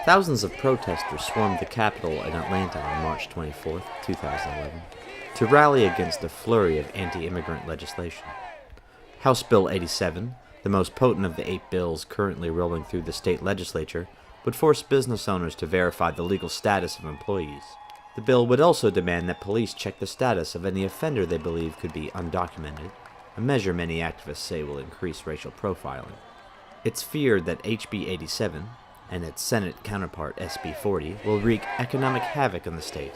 Thousands of protesters swarmed the Capitol in Atlanta on March 24, 2011, to rally against a flurry of anti-immigrant legislation. House Bill 87, the most potent of the 8 bills currently rolling through the state legislature, would force business owners to verify the legal status of employees. The bill would also demand that police check the status of any offender they believe could be undocumented, a measure many activists say will increase racial profiling. It's feared that HB 87, and its Senate counterpart SB 40, will wreak economic havoc on the state,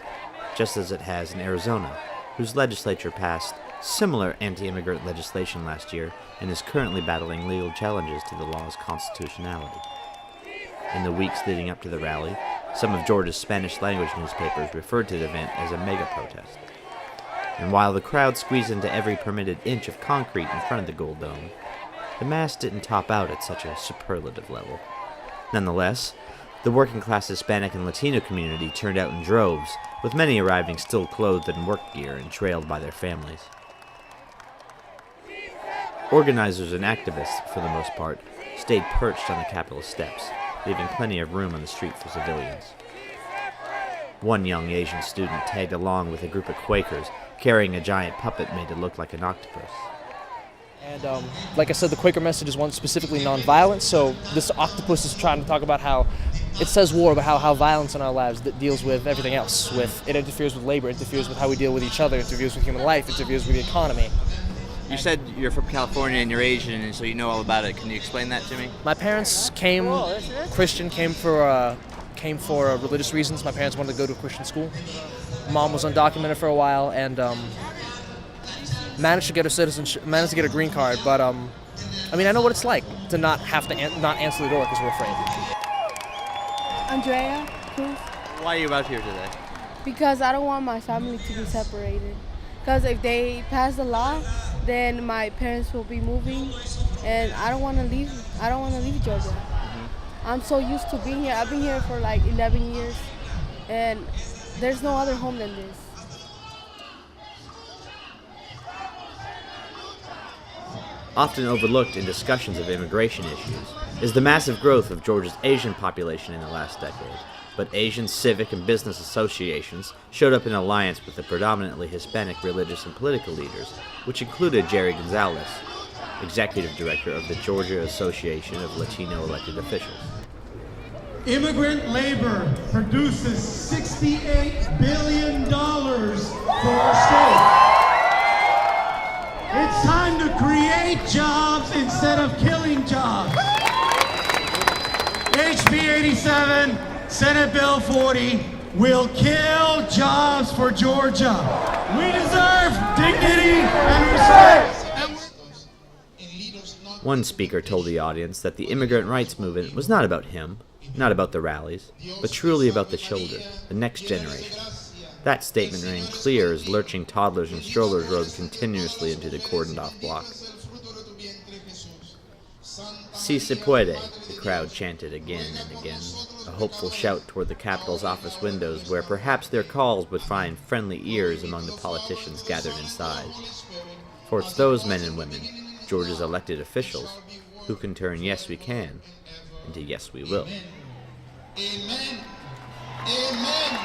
just as it has in Arizona, whose legislature passed similar anti-immigrant legislation last year and is currently battling legal challenges to the law's constitutionality. In the weeks leading up to the rally, some of Georgia's Spanish-language newspapers referred to the event as a mega-protest. And while the crowd squeezed into every permitted inch of concrete in front of the Gold Dome, the mass didn't top out at such a superlative level. Nonetheless, the working-class Hispanic and Latino community turned out in droves, with many arriving still clothed in work gear and trailed by their families. Organizers and activists, for the most part, stayed perched on the Capitol steps, leaving plenty of room on the street for civilians. One young Asian student tagged along with a group of Quakers, carrying a giant puppet made to look like an octopus. And like I said, the Quaker message is one specifically nonviolence, so this octopus is trying to talk about how it says war, but how violence in our lives that deals with everything else. It interferes with labor, it interferes with how we deal with each other, it interferes with human life, it interferes with the economy. You said you're from California and you're Asian, and so you know all about it. Can you explain that to me? My parents came Christian, came for religious reasons. My parents wanted to go to a Christian school. Mom was undocumented for a while and managed to get a green card. But I know what it's like to not have to not answer the door because we're afraid. Andrea Cruz. Why are you out here today? Because I don't want my family to be separated. Because if they pass the law, then my parents will be moving, and I don't want to leave. I don't want to leave Georgia. Mm-hmm. I'm so used to being here. I've been here for like 11 years, and there's no other home than this. Often overlooked in discussions of immigration issues is the massive growth of Georgia's Asian population in the last decade. But Asian civic and business associations showed up in alliance with the predominantly Hispanic religious and political leaders, which included Jerry Gonzalez, executive director of the Georgia Association of Latino Elected Officials. Immigrant labor produces $68 billion for our state. It's time to create jobs instead of killing jobs. HB 87, Senate Bill 40 will kill jobs for Georgia. We deserve dignity and respect. One speaker told the audience that the immigrant rights movement was not about him, not about the rallies, but truly about the children, the next generation. That statement rang clear as lurching toddlers and strollers rode continuously into the cordoned-off block. Si se puede, the crowd chanted again and again, a hopeful shout toward the Capitol's office windows where perhaps their calls would find friendly ears among the politicians gathered inside. For it's those men and women, Georgia's elected officials, who can turn yes we can into yes we will. Amen. Amen.